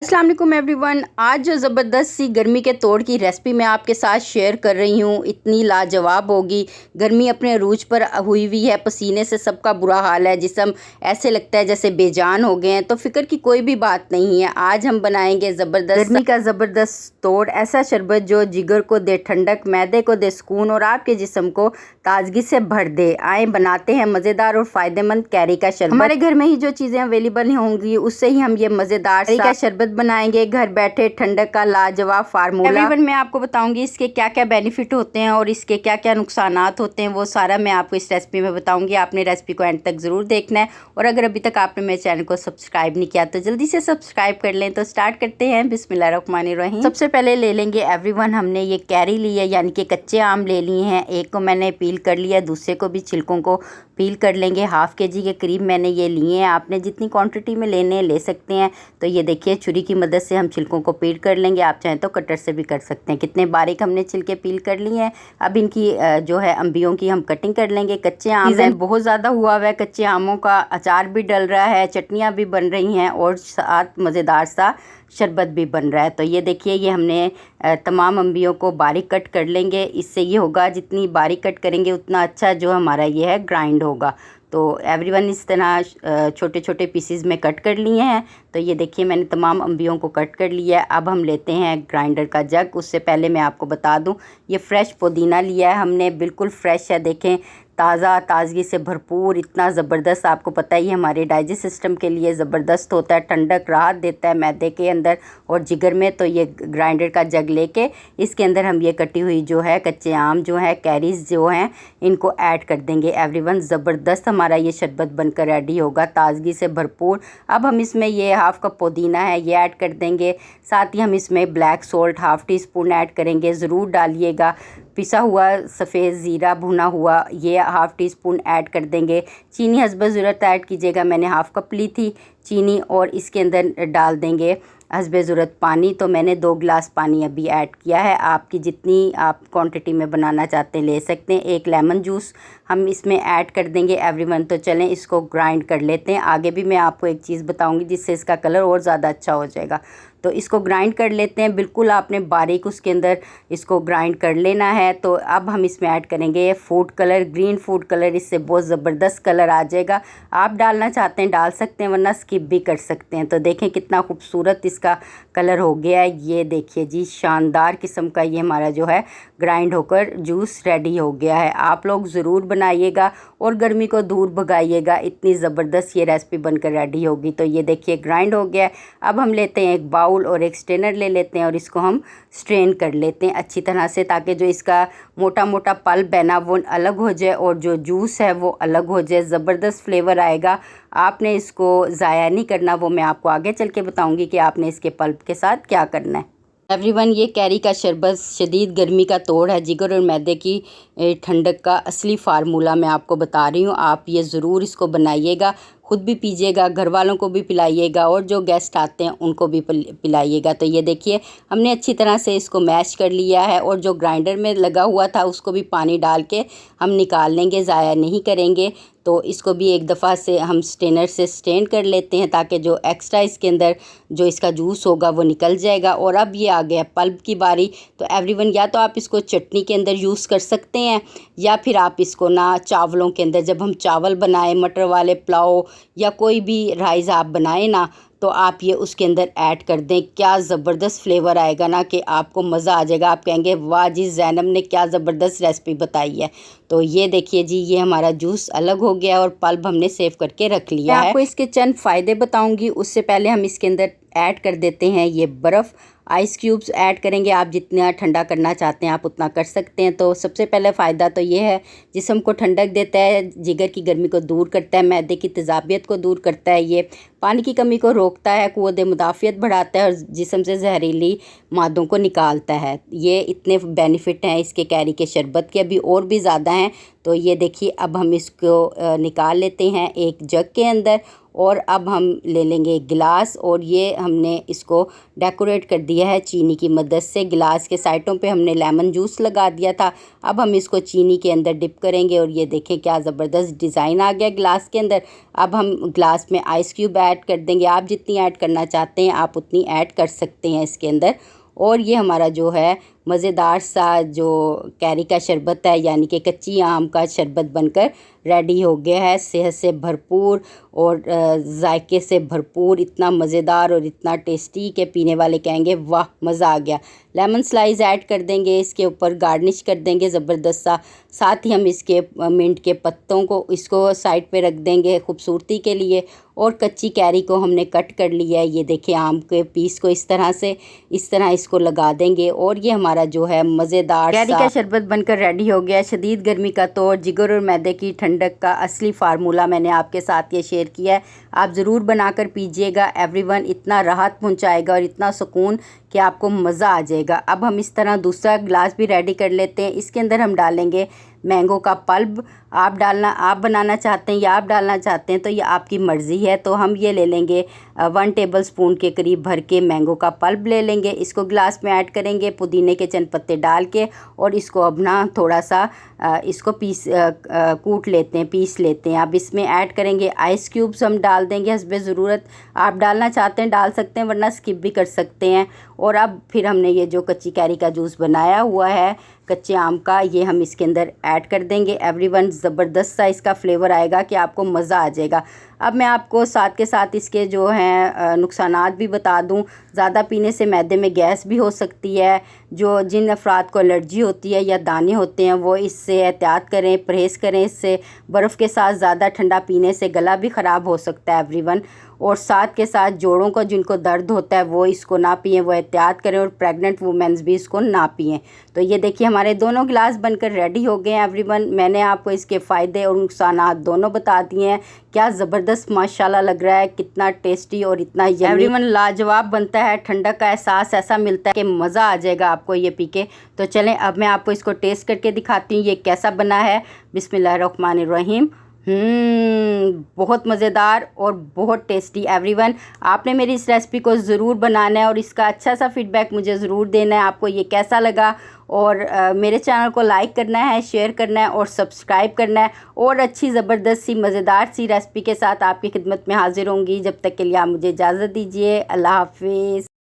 अस्सलाम वालेकुम एवरीवन। आज जो ज़बरदस्त सी गर्मी के तोड़ की रेसिपी मैं आपके साथ शेयर कर रही हूँ, इतनी लाजवाब होगी। गर्मी अपने अरूज पर हुई हुई है, पसीने से सबका बुरा हाल है, जिस्म ऐसे लगता है जैसे बेजान हो गए हैं। तो फ़िक्र की कोई भी बात नहीं है। आज हम बनाएंगे ज़बरदस्त गर्मी का ज़बरदस्त तोड़, ऐसा शरबत जो जिगर को दे ठंडक, मैदे को दे सुकून और आपके जिस्म को ताजगी से भर दे। आए बनाते हैं मज़ेदार और फ़ायदेमंद कैरी का शरबत। हमारे घर में ही जो चीज़ें अवेलेबल होंगी उससे ही हम ये मज़ेदार कैरी का शरबत बनाएंगे, घर बैठे ठंडक का लाजवाब फार्मूला। एवरीवन, मैं आपको बताऊंगी इसके क्या क्या बेनिफिट होते हैं और इसके क्या क्या नुकसानात होते हैं, वो सारा मैं आपको इस रेसिपी में बताऊंगी। आपने रेसिपी को एंड तक ज़रूर देखना है और अगर अभी तक आपने मेरे चैनल को सब्सक्राइब नहीं किया तो जल्दी से सब्सक्राइब कर लें। तो स्टार्ट करते हैं। बिस्मिल्लाहिर्रहमानिर्रहीम। सबसे पहले ले लेंगे एवरीवन, हमने ये कैरी ली है, यानी कि कच्चे आम ले लिए हैं। एक को मैंने पील कर लिया, दूसरे को भी छिलकों को पील कर लेंगे। हाफ़ kg के करीब मैंने ये लिए हैं। आपने जितनी क्वांटिटी में लेने ले सकते हैं। तो ये देखिए, छुरी की मदद से हम छिलकों को पील कर लेंगे। आप चाहें तो कटर से भी कर सकते हैं। कितने बारीक हमने छिलके पील कर लिए हैं। अब इनकी जो है अम्बियों की हम कटिंग कर लेंगे। कच्चे आम सीज़न बहुत ज़्यादा हुआ हुआ है, कच्चे आमों का अचार भी डल रहा है, चटनियाँ भी बन रही हैं और साथ मज़ेदार सा शरबत भी बन रहा है। तो ये देखिए, ये हमने तमाम अम्बियों को बारीक कट कर लेंगे। इससे ये होगा, जितनी बारीक कट करेंगे उतना अच्छा जो हमारा ये है ग्राइंड होगा। तो एवरीवन, इस तरह छोटे छोटे पीसेस में कट कर लिए हैं। तो ये देखिए, मैंने तमाम अम्बियों को कट कर लिया है। अब हम लेते हैं ग्राइंडर का जग। उससे पहले मैं आपको बता दूं, ये फ्रेश पुदीना लिया है हमने, बिल्कुल फ्रेश है। देखें, ताज़ा, ताजगी से भरपूर, इतना ज़बरदस्त। आपको पता ही हमारे डाइजेस्ट सिस्टम के लिए ज़बरदस्त होता है, ठंडक राहत देता है मैदे के अंदर और जिगर में। तो ये ग्राइंडर का जग लेके इसके अंदर हम ये कटी हुई जो है कच्चे आम जो है, कैरीज़ जो हैं, इनको ऐड कर देंगे। एवरीवन, ज़बरदस्त हमारा ये शरबत बनकर रेडी होगा, ताजगी से भरपूर। अब हम इसमें ये हाफ़ कप पुदीना है ये ऐड कर देंगे। साथ ही हम इसमें black salt half tea spoon add करेंगे, ज़रूर डालिएगा। पिसा हुआ सफ़ेद ज़ीरा भुना हुआ ये हाफ़ टी स्पून ऐड कर देंगे। चीनी हस्ब ज़रूरत ऐड कीजिएगा, मैंने हाफ़ कप ली थी चीनी। और इसके अंदर डाल देंगे हस्ब ज़रूरत पानी। तो मैंने 2 गिलास पानी अभी ऐड किया है। आपकी जितनी आप क्वांटिटी में बनाना चाहते हैं ले सकते हैं। एक लेमन जूस हम इसमें ऐड कर देंगे। एवरीवन, तो चलें इसको ग्राइंड कर लेते हैं। आगे भी मैं आपको एक चीज़ बताऊंगी जिससे इसका कलर और ज़्यादा अच्छा हो जाएगा। तो इसको ग्राइंड कर लेते हैं। बिल्कुल आपने बारीक उसके अंदर इसको ग्राइंड कर लेना है। तो अब हम इसमें ऐड करेंगे food colour, green food colour. इससे बहुत ज़बरदस्त कलर आ जाएगा। आप डालना चाहते हैं डाल सकते हैं, वरना स्किप भी कर सकते हैं। तो देखें कितना खूबसूरत इसका कलर हो गया है। ये देखिए जी, शानदार किस्म का ये हमारा जो है ग्राइंड होकर जूस रेडी हो गया है। आप लोग ज़रूर बनाइएगा और गर्मी को दूर भगाइएगा। इतनी ज़बरदस्त ये रेसिपी बनकर रेडी होगी। तो ये देखिए, ग्राइंड हो गया है। अब हम लेते हैं एक बाउल और एक स्ट्रेनर ले लेते हैं और इसको हम स्ट्रेन कर लेते हैं अच्छी तरह से, ताकि जो इसका मोटा मोटा पल्प है ना वो अलग हो जाए और जो जूस है वो अलग हो जाए। ज़बरदस्त फ्लेवर आएगा। आपने इसको ज़ाया नहीं करना, वो मैं आपको आगे चल के बताऊँगी कि आपने इसके पल्प के साथ क्या करना है। एवरीवन, ये कैरी का शरबत शदीद गर्मी का तोड़ है, जिगर और मैदे की ठंडक का असली फार्मूला मैं आपको बता रही हूँ। आप ये ज़रूर इसको बनाइएगा, खुद भी पीजिएगा, घर वालों को भी पिलाइएगा और जो गेस्ट आते हैं उनको भी पिलाइएगा। तो ये देखिए, हमने अच्छी तरह से इसको मैश कर लिया है और जो ग्राइंडर में लगा हुआ था उसको भी पानी डाल के हम निकाल लेंगे, ज़ाया नहीं करेंगे। तो इसको भी एक दफ़ा से हम स्ट्रेनर से स्ट्रेन कर लेते हैं, ताकि जो एक्स्ट्रा इसके अंदर जो इसका जूस होगा वो निकल जाएगा। और अब ये आ गया पल्प की बारी। तो एवरीवन, या तो आप इसको चटनी के अंदर यूज़ कर सकते हैं या फिर आप इसको ना चावलों के अंदर, जब हम चावल बनाएं, मटर वाले पुलाव या कोई भी राइस आप बनाएं ना, तो आप ये उसके अंदर ऐड कर दें। क्या ज़बरदस्त फ्लेवर आएगा ना कि आपको मज़ा आ जाएगा। आप कहेंगे वाह जी, ज़ैनब ने क्या ज़बरदस्त रेसिपी बताई है। तो ये देखिए जी, ये हमारा जूस अलग हो गया और पल्प हमने सेव करके रख लिया है। मैं आपको इसके चंद फ़ायदे बताऊंगी, उससे पहले हम इसके अंदर ऐड कर देते हैं ये बर्फ़। आइस क्यूब्स ऐड करेंगे। आप जितना ठंडा करना चाहते हैं आप उतना कर सकते हैं। तो सबसे पहले फ़ायदा तो ये है, जिस्म को ठंडक देता है, जिगर की गर्मी को दूर करता है, मैदे की तेज़ाबियत को दूर करता है, ये पानी की कमी को रोकता है, क़ुव्वत मुदाफ़ियत बढ़ाता है और जिस्म से जहरीली मादों को निकालता है। ये इतने बेनिफिट हैं इसके कैरी के शरबत के, अभी और भी ज़्यादा हैं। तो ये देखिए, अब हम इसको निकाल लेते हैं एक जग के अंदर और अब हम ले लेंगे एक गिलास और ये हमने इसको डेकोरेट कर दिया लिया है चीनी की मदद से। गिलास के साइडों पे हमने लेमन जूस लगा दिया था। अब हम इसको चीनी के अंदर डिप करेंगे और ये देखें क्या ज़बरदस्त डिज़ाइन आ गया गिलास के अंदर। अब हम गिलास में आइस क्यूब ऐड कर देंगे। आप जितनी ऐड करना चाहते हैं आप उतनी ऐड कर सकते हैं इसके अंदर। और ये हमारा जो है मज़ेदार सा जो कैरी का शरबत है, यानी कि कच्ची आम का शरबत बनकर रेडी हो गया है। सेहत से भरपूर और जायके से भरपूर, इतना मज़ेदार और इतना टेस्टी कि पीने वाले कहेंगे वाह मज़ा आ गया। लेमन स्लाइस ऐड कर देंगे, इसके ऊपर गार्निश कर देंगे ज़बरदस्त सा। साथ ही हम इसके मिंट के पत्तों को इसको साइड पे रख देंगे खूबसूरती के लिए। और कच्ची कैरी को हमने कट कर लिया है। ये देखिए आम के पीस को इस तरह इसको लगा देंगे और ये हमारा जो है मज़ेदार कैरी का शरबत बनकर रेडी हो गया। शदीद गर्मी का तोड़, जिगर और मैदे की ठंडक का असली फार्मूला मैंने आपके साथ ये शेयर किया है। आप ज़रूर बनाकर पीजिएगा। एवरीवन इतना राहत पहुंचाएगा और इतना सुकून कि आपको मज़ा आ जाएगा। अब हम इस तरह दूसरा गिलास भी रेडी कर लेते हैं। इसके अंदर हम डालेंगे मैंगो का पल्प। आप बनाना चाहते हैं या आप डालना चाहते हैं तो ये आपकी मर्ज़ी है। तो हम ये ले लेंगे 1 टेबलस्पून के करीब भर के मैंगो का पल्प ले लेंगे। इसको गिलास में ऐड करेंगे, पुदीने के चंद पत्ते डाल के, और इसको अब ना थोड़ा सा इसको कूट लेते हैं, पीस लेते हैं। अब इसमें ऐड करेंगे आइस क्यूब्स, हम डाल देंगे हस्बे ज़रूरत। आप डालना चाहते हैं डाल सकते हैं, वरना स्किप भी कर सकते हैं। और अब फिर हमने ये जो कच्ची कैरी का जूस बनाया हुआ है कच्चे आम का, ये हम इसके अंदर ऐड कर देंगे। एवरीवन ज़बरदस्त सा इसका फ्लेवर आएगा कि आपको मज़ा आ जाएगा। अब मैं आपको साथ के साथ इसके जो हैं नुकसानात भी बता दूं। ज़्यादा पीने से मैदे में गैस भी हो सकती है। जिन अफराद को एलर्जी होती है या दाने होते हैं वो इससे एहतियात करें, परहेज़ करें इससे। बर्फ़ के साथ ज़्यादा ठंडा पीने से गला भी ख़राब हो सकता है एवरीवन। और साथ के साथ जोड़ों को जिनको दर्द होता है वो इसको ना पिएं, वो एहतियात करें। और प्रेग्नेंट वुमेन्स भी इसको ना पिएं। तो ये देखिए हमारे दोनों गिलास बनकर रेडी हो गए हैं एवरीवन। मैंने आपको इसके फ़ायदे और नुकसानात दोनों बता दिए हैं। क्या ज़बरदस्त माशाल्लाह लग रहा है, कितना टेस्टी और इतना एवरीवन लाजवाब बनता है। ठंडक का एहसास ऐसा मिलता है कि मज़ा आ जाएगा आपको ये पी के। तो चलें अब मैं आपको इसको टेस्ट करके दिखाती हूँ ये कैसा बना है। बिस्मिल्लाहिर्रहमानिर्रहीम। बहुत मज़ेदार और बहुत टेस्टी एवरीवन। आपने मेरी इस रेसिपी को ज़रूर बनाना है और इसका अच्छा सा फीडबैक मुझे ज़रूर देना है, आपको ये कैसा लगा। और मेरे चैनल को लाइक करना है, शेयर करना है और सब्सक्राइब करना है। और अच्छी ज़बरदस्त सी मज़ेदार सी रेसिपी के साथ आपकी खिदमत में हाज़िर होंगी। जब तक के लिए आप मुझे इजाज़त दीजिए। अल्लाह हाफिज़।